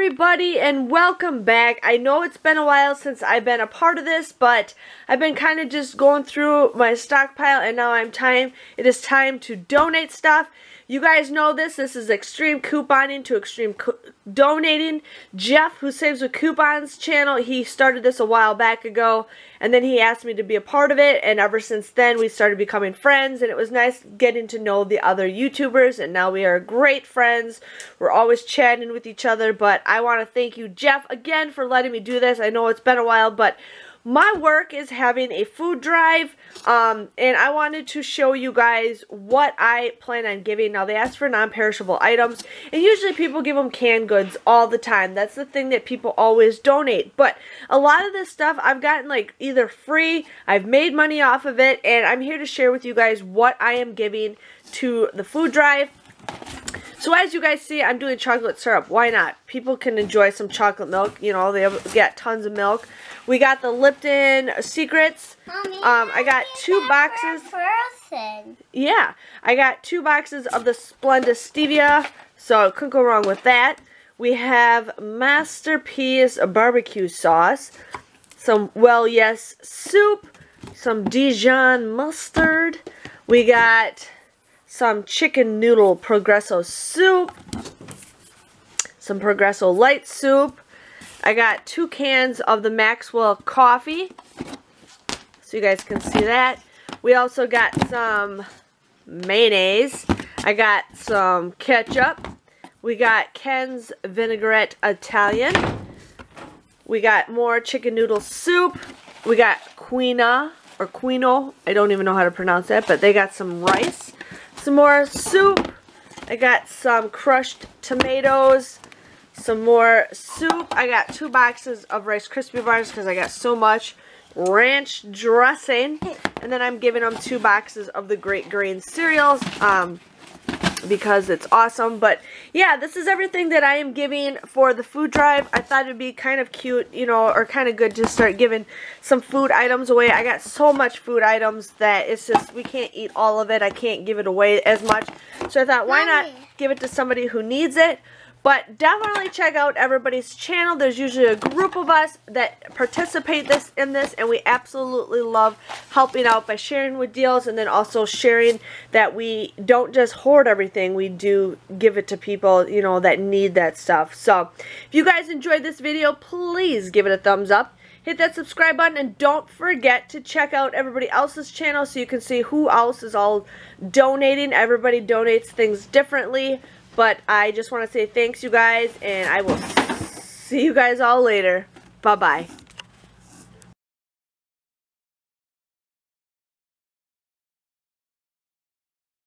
everybody, and welcome back. I know it's been a while since I've been a part of this, but I've been kind of just going through my stockpile, and now it is time to donate stuff. You guys know this is extreme couponing to extreme donating. Jeff, who saves with coupons channel, he started this a while back ago, and then he asked me to be a part of it, and ever since then we started becoming friends, and it was nice getting to know the other YouTubers, and now we are great friends. We're always chatting with each other, but I want to thank you, Jeff, again for letting me do this. I know it's been a while, but my work is having a food drive, and I wanted to show you guys what I plan on giving. Now, they ask for non-perishable items, and usually people give them canned goods all the time. That's the thing that people always donate, but a lot of this stuff I've gotten like either free, I've made money off of it, and I'm here to share with you guys what I am giving to the food drive. So as you guys see, I'm doing chocolate syrup. Why not? People can enjoy some chocolate milk. You know, they get tons of milk. We got the Lipton Secrets. Mommy, I got 2 boxes. Yeah, I got 2 boxes of the Splenda Stevia, so couldn't go wrong with that. We have Masterpiece barbecue sauce, some Well Yes soup, some Dijon mustard. We got some chicken noodle Progresso soup, some Progresso light soup. I got 2 cans of the Maxwell coffee, so you guys can see that. We also got some mayonnaise. I got some ketchup. We got Ken's Vinaigrette Italian. We got more chicken noodle soup. We got quinoa, or quino. I don't even know how to pronounce that, but they got some rice. Some more soup. I got some crushed tomatoes. Some more soup. I got 2 boxes of Rice Krispie bars because I got so much. Ranch dressing. And then I'm giving them 2 boxes of the Great Grain cereals because it's awesome. But yeah, this is everything that I am giving for the food drive. I thought it would be kind of cute, you know, or kind of good to start giving some food items away. I got so much food items that it's just, we can't eat all of it. I can't give it away as much. So I thought, why not give it to somebody who needs it? But definitely check out everybody's channel. There's usually a group of us that participate in this, and we absolutely love helping out by sharing with deals, and then also sharing that we don't just hoard everything. We do give it to people, you know, that need that stuff. So if you guys enjoyed this video, please give it a thumbs up. Hit that subscribe button, and don't forget to check out everybody else's channel so you can see who else is all donating. Everybody donates things differently. But I just want to say thanks, you guys, and I will see you guys all later. Bye-bye.